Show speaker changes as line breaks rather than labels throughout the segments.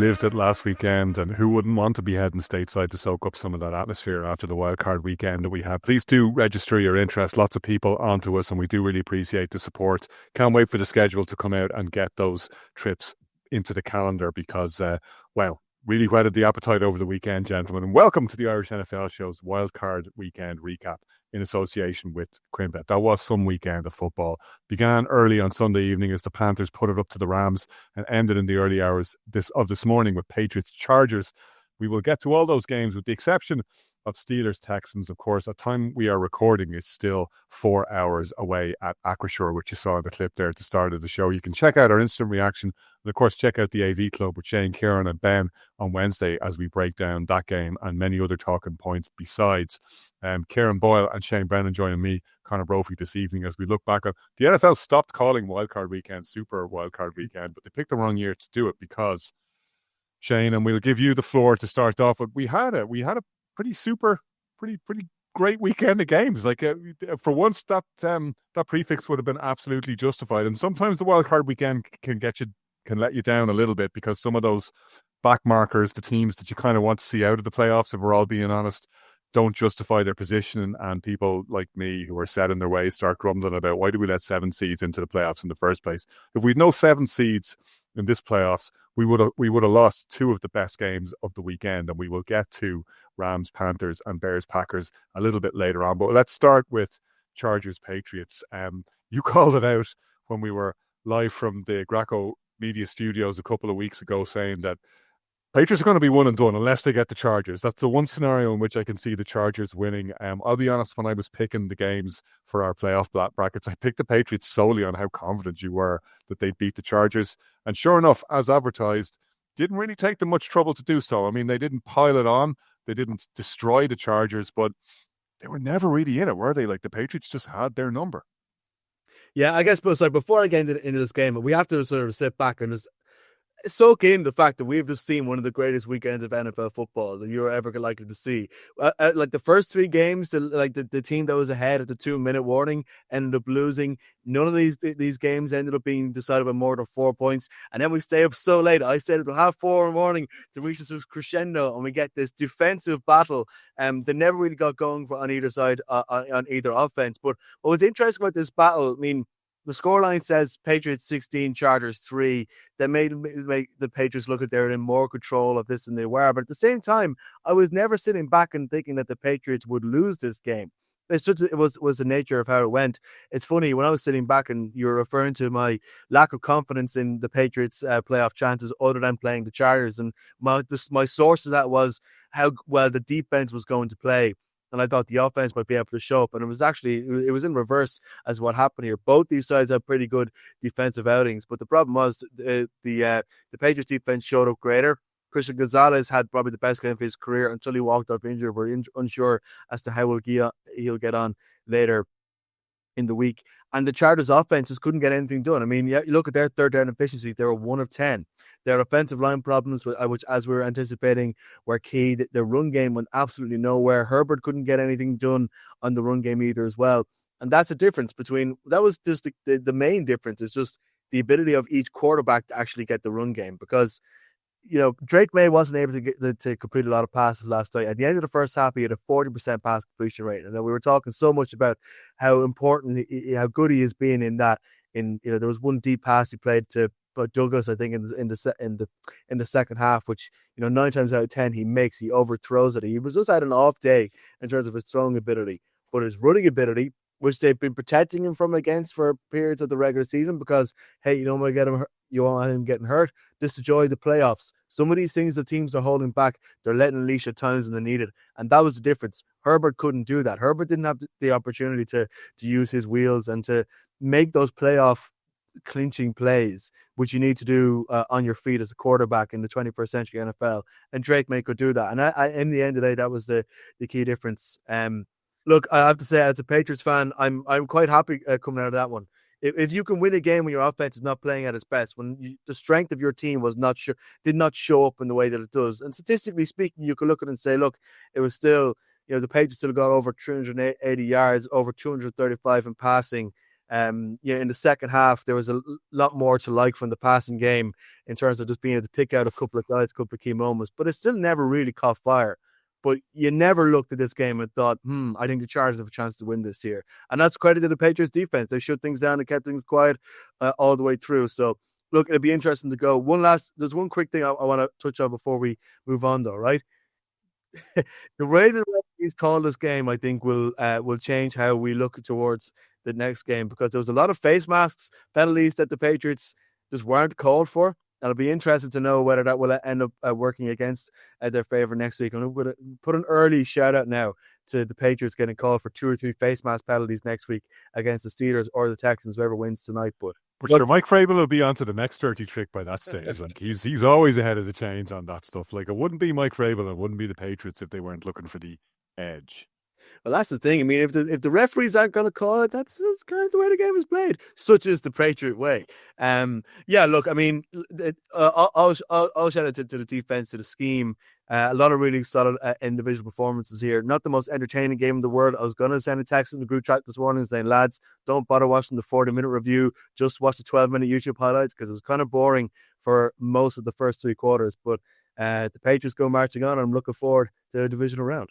relived it last weekend, and who wouldn't want to be heading stateside to soak up some of that atmosphere after the wildcard weekend that we had? Please do register your interest. Lots of people onto us, and we do really appreciate the support. Can't wait for the schedule to come out and get those trips into the calendar because, really whetted the appetite over the weekend, gentlemen. And welcome to the Irish NFL Show's wildcard weekend recap in association with Quinbet. That was some weekend of football. Began early on Sunday evening as the Panthers put it up to the Rams and ended in the early hours this morning with Patriots Chargers. We will get to all those games with the exception of Steelers Texans. Of course, at time we are recording, it's still 4 hours away at Acrisure, which you saw in the clip there at the start of the show. You can check out our instant reaction and, of course, check out the AV Club with Shane, Ciaran and Ben on Wednesday as we break down that game and many other talking points besides. Ciaran Boyle and Shane Brennan joining me, Conor Brophy, this evening as we look back on the NFL stopped calling Wildcard Weekend Super Wildcard Weekend, but they picked the wrong year to do it because, Shane, and we'll give you the floor to start off, but we had a pretty great weekend of games. Like for once, that prefix would have been absolutely justified. And sometimes the wildcard weekend can let you down a little bit because some of those back markers, the teams that you kind of want to see out of the playoffs, if we're all being honest, don't justify their position. And people like me who are set in their ways start grumbling about why do we let 7 seeds into the playoffs in the first place? If we'd no 7 seeds in this playoffs, we would have lost 2 of the best games of the weekend, and we will get to Rams, Panthers, and Bears, Packers a little bit later on. But let's start with Chargers, Patriots. You called it out when we were live from the Greco Media Studios a couple of weeks ago, saying that Patriots are going to be one and done unless they get the Chargers. That's the one scenario in which I can see the Chargers winning. I'll be honest, when I was picking the games for our playoff brackets, I picked the Patriots solely on how confident you were that they'd beat the Chargers. And sure enough, as advertised, didn't really take them much trouble to do so. I mean, they didn't pile it on. They didn't destroy the Chargers, but they were never really in it, were they? Like, the Patriots just had their number.
Yeah, I guess, but so before I get into this game, we have to sort of sit back and just soak in the fact that we've just seen one of the greatest weekends of NFL football that you're ever likely to see. Like the first 3 games, the team that was ahead at the 2-minute warning ended up losing. None of these games ended up being decided by more than 4 points. And then we stay up so late. I said it will have 4 in the morning to reach this crescendo, and we get this defensive battle. They never really got going on either side, on either offense. But what was interesting about this battle, I mean, the scoreline says Patriots 16, Chargers 3. That made the Patriots look like they're in more control of this than they were. But at the same time, I was never sitting back and thinking that the Patriots would lose this game. It was the nature of how it went. It's funny, when I was sitting back and you were referring to my lack of confidence in the Patriots' playoff chances other than playing the Chargers, and my source of that was how well the defense was going to play. And I thought the offense might be able to show up. And it was in reverse as what happened here. Both these sides have pretty good defensive outings. But the problem was the Patriots defense showed up greater. Christian Gonzalez had probably the best game of his career until he walked off injured. We're unsure as to how he'll get on later in the week. And the Chargers offense just couldn't get anything done. I mean, you look at their third down efficiency, they were 1 of 10. Their offensive line problems, which as we were anticipating, were key. The run game went absolutely nowhere. Herbert couldn't get anything done on the run game either as well. And that's the difference that was just the main difference is just the ability of each quarterback to actually get the run game, because Drake May wasn't able to complete a lot of passes last night. At the end of the first half, he had a 40% pass completion rate. And we were talking so much about how important, how good he has been in that. There was one deep pass he played to Douglas, I think, in the second half, which 9 times out of 10 he overthrows it. He was just had an off day in terms of his throwing ability, but his running ability, which they've been protecting him from against for periods of the regular season, because hey, you don't want to get him. You don't want him getting hurt. Just to joy the playoffs. Some of these things the teams are holding back, they're letting unleash at times when they need it. And that was the difference. Herbert couldn't do that. Herbert didn't have the opportunity to use his wheels and to make those playoff clinching plays, which you need to do on your feet as a quarterback in the 21st century NFL. And Drake May could do that. And I in the end of the day, that was the key difference. Look, I have to say, as a Patriots fan, I'm quite happy coming out of that one. If you can win a game when your offense is not playing at its best, when the strength of your team did not show up in the way that it does, and statistically speaking, you can look at it and say, look, it was still, the Patriots still got over 380 yards, over 235 in passing, In the second half, there was a lot more to like from the passing game in terms of just being able to pick out a couple of guys, a couple of key moments, but it still never really caught fire. But you never looked at this game and thought, I think the Chargers have a chance to win this year. And that's credit to the Patriots defense. They shut things down and kept things quiet all the way through. So, look, it'd be interesting to go. There's one quick thing I want to touch on before we move on, though, right? The way the referees call this game, I think, will change how we look towards the next game, because there was a lot of face masks penalties that the Patriots just weren't called for. It'll be interesting to know whether that will end up working against their favor next week. I'm going to put an early shout out now to the Patriots getting called for 2 or 3 face mask penalties next week against the Steelers or the Texans, whoever wins tonight. But
sure, Mike Vrabel will be on to the next dirty trick by that stage. Like he's always ahead of the chains on that stuff. Like, it wouldn't be Mike Vrabel and it wouldn't be the Patriots if they weren't looking for the edge.
Well, that's the thing. I mean, if the referees aren't going to call it, that's kind of the way the game is played. Such is the Patriot way. Yeah, look, I mean, I'll shout out to the defense, to the scheme. A lot of really solid individual performances here. Not the most entertaining game in the world. I was going to send a text in the group chat this morning saying, lads, don't bother watching the 40-minute review. Just watch the 12-minute YouTube highlights, because it was kind of boring for most of the first 3 quarters. But the Patriots go marching on, and I'm looking forward to the divisional round.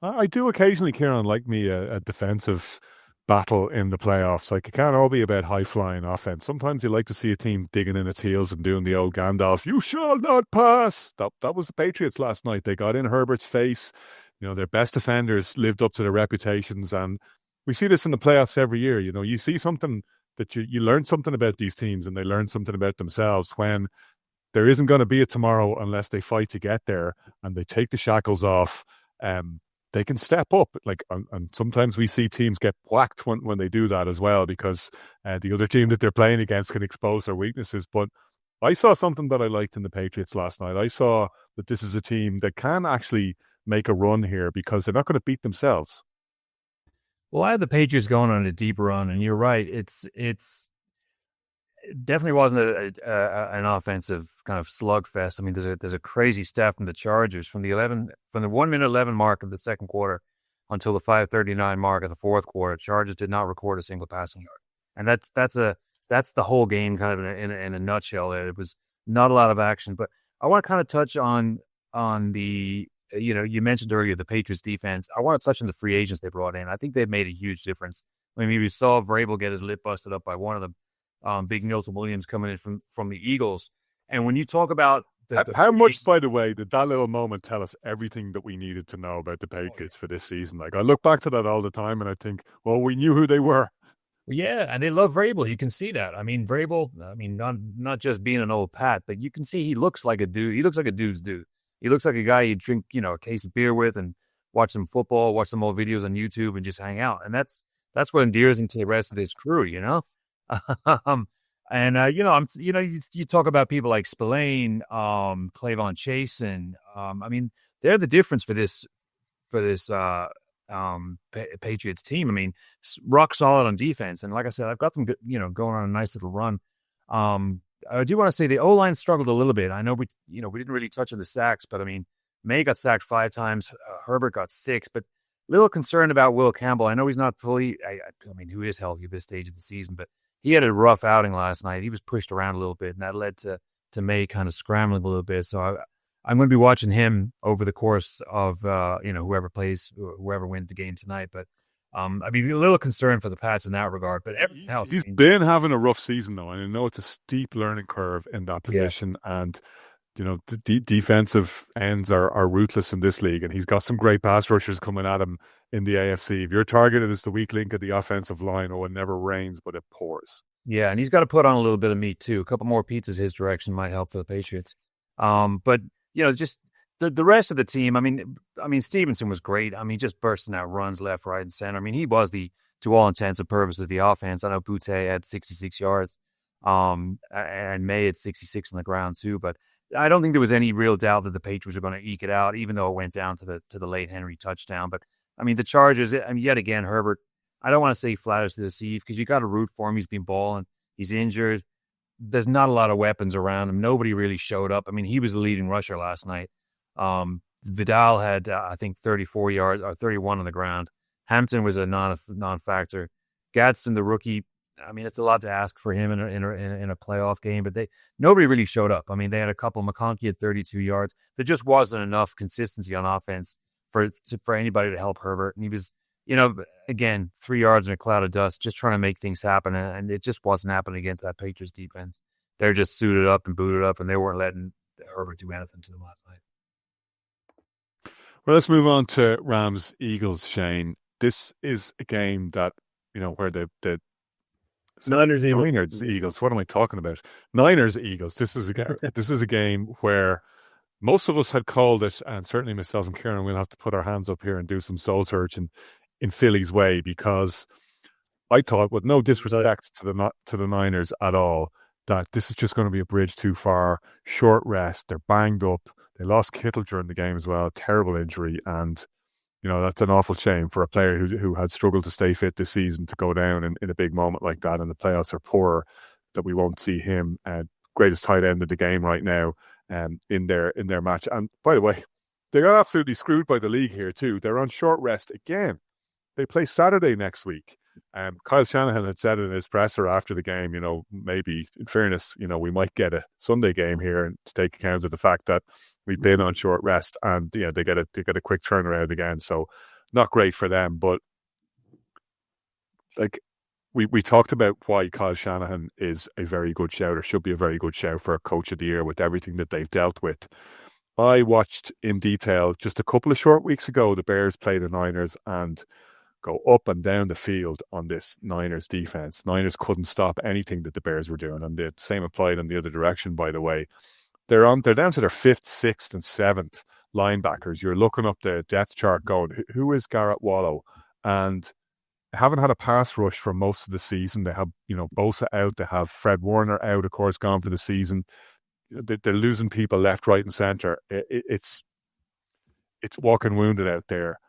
I do occasionally, Ciaran, like me, a defensive battle in the playoffs. Like, it can't all be about high-flying offense. Sometimes you like to see a team digging in its heels and doing the old Gandalf, you shall not pass. That was the Patriots last night. They got in Herbert's face. You know, their best defenders lived up to their reputations. And we see this in the playoffs every year. You know, you see something that you learn something about these teams, and they learn something about themselves when there isn't going to be a tomorrow unless they fight to get there and they take the shackles off. They can step up, like, and sometimes we see teams get whacked when they do that as well, because the other team that they're playing against can expose their weaknesses. But I saw something that I liked in the Patriots last night. I saw that this is a team that can actually make a run here, because they're not going to beat themselves.
Well, I had the Patriots going on a deep run, and you're right. It definitely wasn't an offensive kind of slugfest. I mean, there's a crazy stat from the Chargers from the 1 minute 11 mark of the second quarter until the 5:39 mark of the fourth quarter. Chargers did not record a single passing yard, and that's the whole game kind of in a nutshell. It was not a lot of action, but I want to kind of touch on the, you mentioned earlier the Patriots defense. I want to touch on the free agents they brought in. I think they've made a huge difference. I mean, we saw Vrabel get his lip busted up by one of them. Big Milton Williams coming in from the Eagles. And when you talk about
how much, by the way, did that little moment tell us everything that we needed to know about the Patriots for this season? Like, I look back to that all the time and I think, well, we knew who they were.
Yeah, and they love Vrabel. You can see that. I mean, Vrabel, not just being an old Pat, but you can see he looks like a dude. He looks like a dude's dude. He looks like a guy you drink, a case of beer with and watch some football, watch some old videos on YouTube and just hang out. And that's what endears him to the rest of this crew, And you talk about people like Spillane, Clavon Chasen. They're the difference for this Patriots team. I mean, rock solid on defense, and like I said, I've got them, going on a nice little run. I do want to say the O-line struggled a little bit. I know we didn't really touch on the sacks, but I mean, May got sacked 5 times, Herbert got 6, but a little concerned about Will Campbell. I know he's not fully. Who is healthy at this stage of the season, but he had a rough outing last night. He was pushed around a little bit, and that led to May kind of scrambling a little bit. So I'm going to be watching him over the course of whoever wins the game tonight. But I'd be a little concerned for the Pats in that regard. But everything else,
he's been having a rough season though, and I know it's a steep learning curve in that position. Yeah. And the defensive ends are ruthless in this league, and he's got some great pass rushers coming at him in the AFC. If you're targeted as the weak link of the offensive line, it never rains, but it pours.
Yeah, and he's got to put on a little bit of meat too. A couple more pizzas his direction might help for the Patriots. But just the rest of the team. I mean, Stevenson was great. I mean, just bursting out runs left, right, and center. I mean, he was to all intents and purposes, the offense. I know Boutte had 66 yards, and May had 66 on the ground too, but I don't think there was any real doubt that the Patriots were going to eke it out, even though it went down to the late Henry touchdown. But I mean, the Chargers, yet again, Herbert, I don't want to say he flatters to deceive, because you got to root for him. He's been balling. He's injured. There's not a lot of weapons around him. Nobody really showed up. I mean, he was the leading rusher last night. Vidal had, I think, 34 yards or 31 on the ground. Hampton was a non-factor. Gadsden, the rookie, I mean, it's a lot to ask for him in a playoff game, but nobody really showed up. I mean, they had a couple. McConkey at 32 yards. There just wasn't enough consistency on offense for anybody to help Herbert. And he was, again, 3 yards in a cloud of dust, just trying to make things happen. And it just wasn't happening against that Patriots defense. They're just suited up and booted up, and they weren't letting Herbert do anything to them last night.
Well, let's move on to Rams-Eagles, Shane. This is a game that, where the Niners-Eagles. What am I talking about? Niners-Eagles. This is a game where most of us had called it, and certainly myself and Ciaran will have to put our hands up here and do some soul searching in Philly's way, because I thought, with no disrespect to the Niners at all, that this is just going to be a bridge too far. Short rest. They're banged up. They lost Kittle during the game as well. Terrible injury. And, that's an awful shame for a player who had struggled to stay fit this season to go down in a big moment like that. And the playoffs are poor, that we won't see him, greatest tight end of the game right now, in their match. And by the way, they got absolutely screwed by the league here too. They're on short rest again. They play Saturday next week. Kyle Shanahan had said in his presser after the game, maybe in fairness, we might get a Sunday game here, and to take account of the fact that we've been on short rest, and they get a quick turnaround again. So not great for them. But like we talked about why Kyle Shanahan is a very good shout, or should be a very good shout for a coach of the year with everything that they've dealt with. I watched in detail just a couple of short weeks ago the Bears play the Niners and go up and down the field on this Niners defense. Niners couldn't stop anything that the Bears were doing, and the same applied in the other direction, by the way. They're down to their 5th, 6th, and 7th linebackers. You're looking up the depth chart going, who is Garrett Wallow? And they haven't had a pass rush for most of the season. They have, Bosa out. They have Fred Warner out, of course, gone for the season. They're losing people left, right, and center. It's walking wounded out there.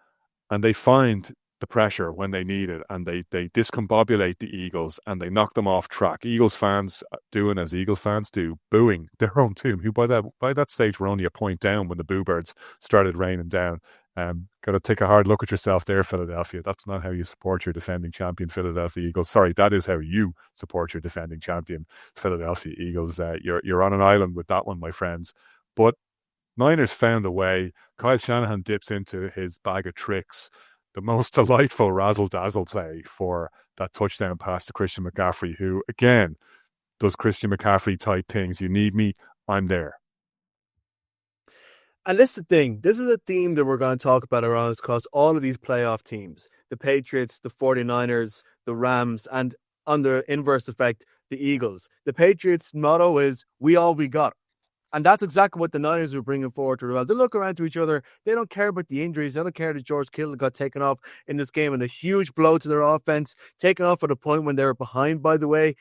And they find the pressure when they need it, and they discombobulate the Eagles, and they knock them off track. Eagles fans doing as Eagles fans do, booing their own team, who by that stage were only a point down when the Boo Birds started raining down. Got to take a hard look at yourself there, Philadelphia. That's not how you support your defending champion Philadelphia Eagles. Sorry, that is how you support your defending champion Philadelphia Eagles. You're on an island with that one, my friends. But Niners found a way. Kyle Shanahan dips into his bag of tricks. The most delightful razzle-dazzle play for that touchdown pass to Christian McCaffrey, who, again, does Christian McCaffrey-type things. You need me, I'm there.
And this is the thing. This is a theme that we're going to talk about around across all of these playoff teams. The Patriots, the 49ers, the Rams, and on the inverse effect, the Eagles. The Patriots' motto is, we all we got. And that's exactly what the Niners are bringing forward to the well. They look around to each other. They don't care about the injuries. They don't care that George Kittle got taken off in this game and a huge blow to their offense, taken off at a point when they were behind, by the way.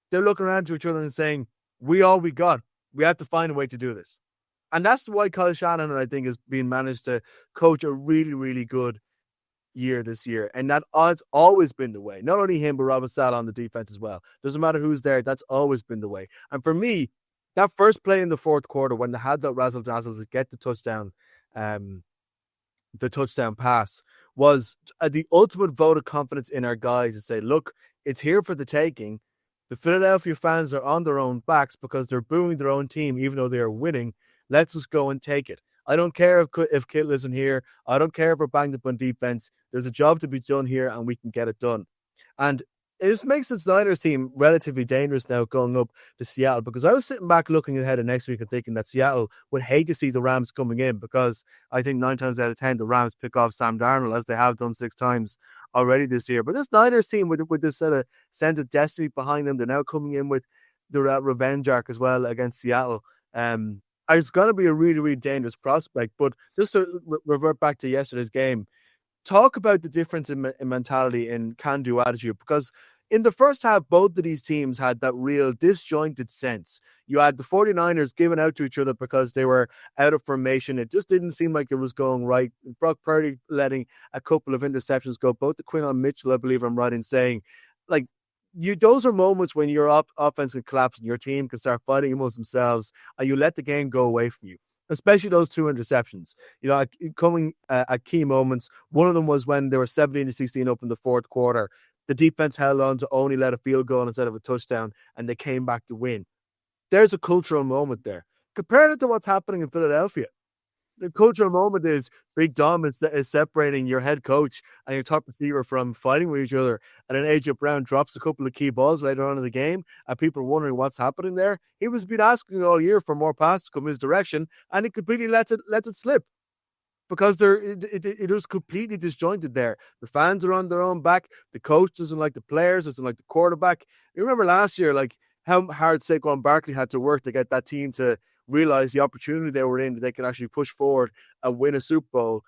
They're looking around to each other and saying, we all we got. We have to find a way to do this. And that's why Kyle Shanahan, I think, is being managed to coach a really, really good year this year. And that's always been the way. Not only him, but Robert Saleh on the defense as well. Doesn't matter who's there. That's always been the way. And for me, that first play in the fourth quarter, when they had that razzle-dazzle to get the touchdown pass, was the ultimate vote of confidence in our guys to say, look, it's here for the taking. The Philadelphia fans are on their own backs because they're booing their own team, even though they are winning. Let's just go and take it. I don't care if Kittle isn't here. I don't care if we're banged up on defense. There's a job to be done here, and we can get it done. And it just makes this Niners team relatively dangerous now going up to Seattle, because I was sitting back looking ahead of next week and thinking that Seattle would hate to see the Rams coming in, because I think 9 times out of 10 the Rams pick off Sam Darnold, as they have done 6 times already this year. But this Niners team with this sort of sense of destiny behind them, they're now coming in with the revenge arc as well against Seattle. It's going to be a really, really dangerous prospect. But just to revert back to yesterday's game, talk about the difference in mentality, in can-do attitude, because in the first half, both of these teams had that real disjointed sense. You had the 49ers giving out to each other because they were out of formation. It just didn't seem like it was going right. Brock Purdy letting a couple of interceptions go. Both to Quinton Mitchell, I believe I'm right in saying, like, those are moments when your offense can collapse and your team can start fighting amongst themselves, and you let the game go away from you. Especially those 2 interceptions, coming at key moments. One of them was when they were 17-16 up in the fourth quarter. The defense held on to only let a field goal instead of a touchdown, and they came back to win. There's a cultural moment there. Compare it to what's happening in Philadelphia. The cultural moment is Big Dom is separating your head coach and your top receiver from fighting with each other. And then AJ Brown drops a couple of key balls later on in the game, and people are wondering what's happening there. He was been asking all year for more passes to come his direction, and he completely lets it slip because it was completely disjointed there. The fans are on their own back. The coach doesn't like the players, doesn't like the quarterback. You remember last year, like how hard Saquon Barkley had to work to get that team to realize the opportunity they were in, that they could actually push forward and win a Super Bowl,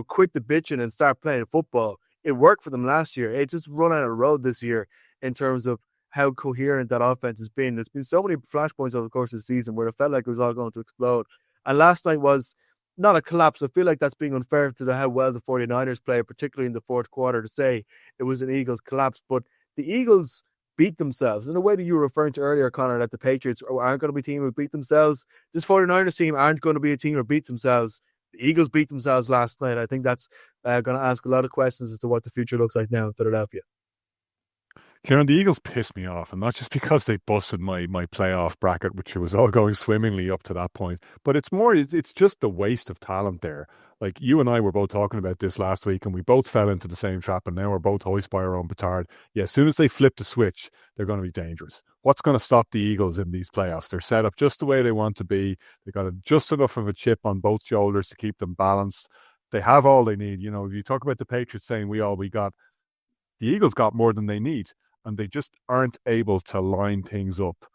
quit the bitching and start playing football. It worked for them last year. It's just run out of road this year in terms of how coherent that offense has been. There's been so many flashpoints over the course of the season where it felt like it was all going to explode. And last night was not a collapse. I feel like that's being unfair to how well the 49ers play, particularly in the fourth quarter, to say it was an Eagles collapse. But the Eagles beat themselves in a way that you were referring to earlier, Conor, that the Patriots aren't going to be a team who beat themselves. This 49ers team aren't going to be a team who beats themselves. The Eagles beat themselves last night. I think that's going to ask a lot of questions as to what the future looks like now in Philadelphia.
Ciaran, the Eagles pissed me off, and not just because they busted my playoff bracket, which was all going swimmingly up to that point, but it's just the waste of talent there. Like, you and I were both talking about this last week, and we both fell into the same trap, and now we're both hoist by our own petard. Yeah, as soon as they flip the switch, they're going to be dangerous. What's going to stop the Eagles in these playoffs? They're set up just the way they want to be. They've got just enough of a chip on both shoulders to keep them balanced. They have all they need. You know, if you talk about the Patriots saying we got, the Eagles got more than they need. And they just aren't able to line things up,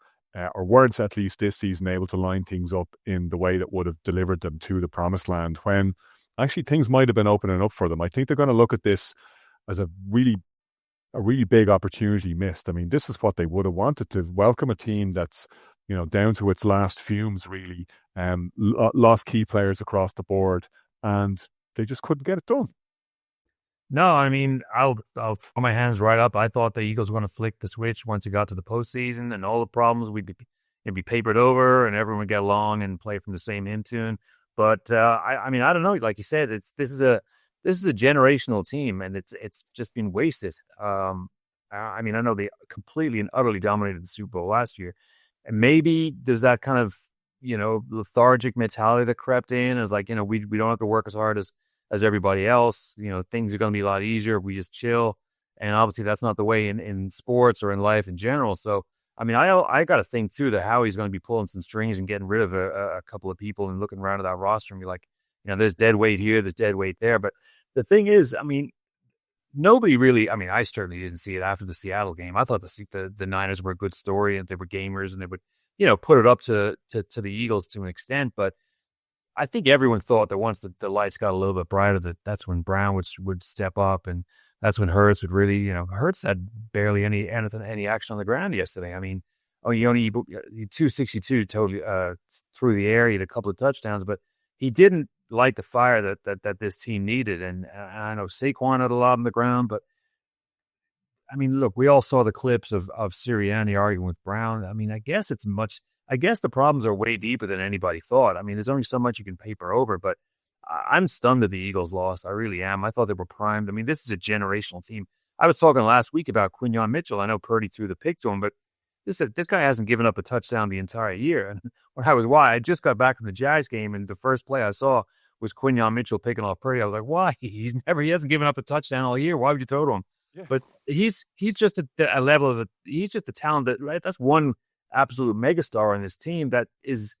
or weren't at least this season able to line things up in the way that would have delivered them to the promised land, when actually things might have been opening up for them. I think they're going to look at this as a really big opportunity missed. I mean, this is what they would have wanted, to welcome a team that's, down to its last fumes, really, lost key players across the board, and they just couldn't get it done.
No, I mean, I'll throw my hands right up. I thought the Eagles were going to flick the switch once it got to the postseason, and all the problems it'd be papered over, and everyone would get along and play from the same hymn tune. But I mean, I don't know. Like you said, this is a generational team, and it's just been wasted. I mean, I know they completely and utterly dominated the Super Bowl last year, and maybe there's that kind of lethargic mentality that crept in, as like, we don't have to work as hard as everybody else. Things are going to be a lot easier if we just chill. And obviously that's not the way in sports or in life in general. So, I mean, I got to think too that Howie's going to be pulling some strings and getting rid of a couple of people and looking around at that roster and be like, there's dead weight here, there's dead weight there. But the thing is, I mean, nobody really, I mean, I certainly didn't see it after the Seattle game. I thought the Niners were a good story, and they were gamers, and they would, put it up to the Eagles to an extent. But I think everyone thought that once the lights got a little bit brighter, that's when Brown would step up, and that's when Hurts would really, Hurts had barely any action on the ground yesterday. I mean, he only 262 totally through the air. He had a couple of touchdowns, but he didn't light the fire that this team needed. And I know Saquon had a lot on the ground, but I mean, look, we all saw the clips of Sirianni arguing with Brown. I mean, I guess the problems are way deeper than anybody thought. I mean, there's only so much you can paper over, but I'm stunned that the Eagles lost. I really am. I thought they were primed. I mean, this is a generational team. I was talking last week about Quinyon Mitchell. I know Purdy threw the pick to him, but this guy hasn't given up a touchdown the entire year. And why? I just got back from the Jags game, and the first play I saw was Quinyon Mitchell picking off Purdy. I was like, why? He hasn't given up a touchdown all year. Why would you throw to him? Yeah. But he's just a level of he's just a talent that, right? That's one absolute megastar on this team that is,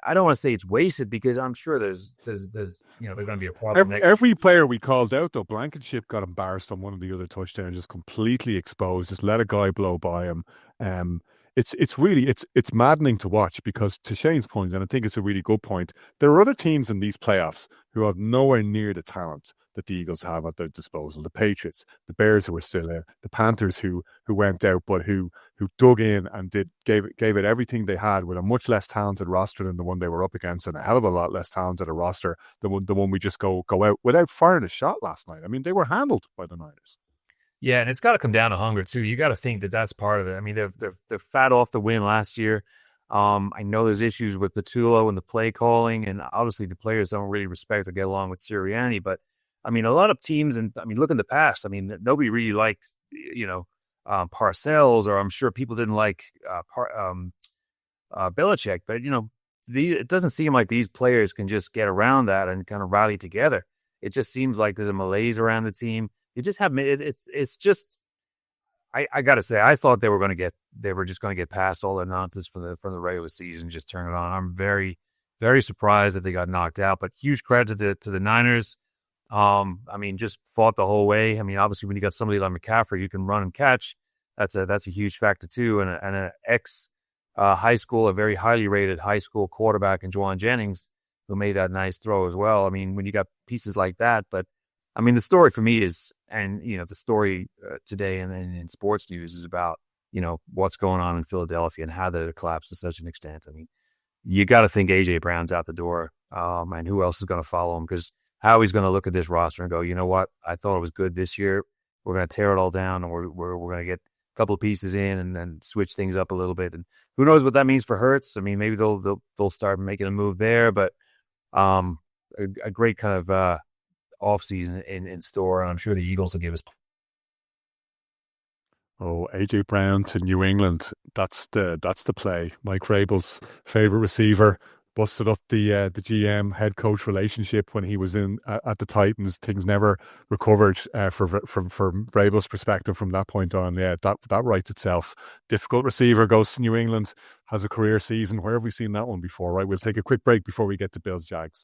I don't want to say it's wasted, because I'm sure there's there's going to be a problem.
Every player we called out, though, Blankenship got embarrassed on one of the other touchdowns, just completely exposed, just let a guy blow by him. It's really maddening to watch, because to Shane's point, and I think it's a really good point, there are other teams in these playoffs who have nowhere near the talent that the Eagles have at their disposal. The Patriots, the Bears, who were still there, the Panthers, who went out, but who dug in and gave it everything they had, with a much less talented roster than the one they were up against, and a hell of a lot less talented a roster than the one we just go out without firing a shot last night. I mean, they were handled by the Niners.
Yeah, and it's got to come down to hunger too. You got to think that that's part of it. I mean, they're fat off the win last year. I know there's issues with Patullo and the play calling, and obviously the players don't really respect or get along with Sirianni. But I mean, a lot of teams, and I mean, look in the past. I mean, nobody really liked Parcells, or I'm sure people didn't like Belichick, but it doesn't seem like these players can just get around that and kind of rally together. It just seems like there's a malaise around the team. You just have it's just. I gotta say, I thought they were just going to get past all the nonsense from the regular season, just turn it on. I'm very, very surprised that they got knocked out, but huge credit to the Niners. Just fought the whole way. I mean, obviously, when you got somebody like McCaffrey, you can run and catch. That's a huge factor too. And an a very highly rated high school quarterback in Juwan Jennings, who made that nice throw as well. I mean, when you got pieces like that, but I mean, the story for me is, and the story today and in sports news is about what's going on in Philadelphia and how that collapsed to such an extent. I mean, you got to think AJ Brown's out the door, and who else is going to follow him? Because Howie's going to look at this roster and go, you know what? I thought it was good this year. We're going to tear it all down, and we're going to get a couple of pieces in and then switch things up a little bit. And who knows what that means for Hurts? I mean, maybe they'll start making a move there, but a great kind of offseason in store, and I'm sure the Eagles will give us.
Oh, AJ Brown to New England. That's the play. Mike Vrabel's favorite receiver busted up the GM head coach relationship when he was in at the Titans. Things never recovered from Vrabel's perspective from that point on. Yeah, that writes itself. Difficult receiver goes to New England, has a career season. Where have we seen that one before? Right. We'll take a quick break before we get to Bills Jags.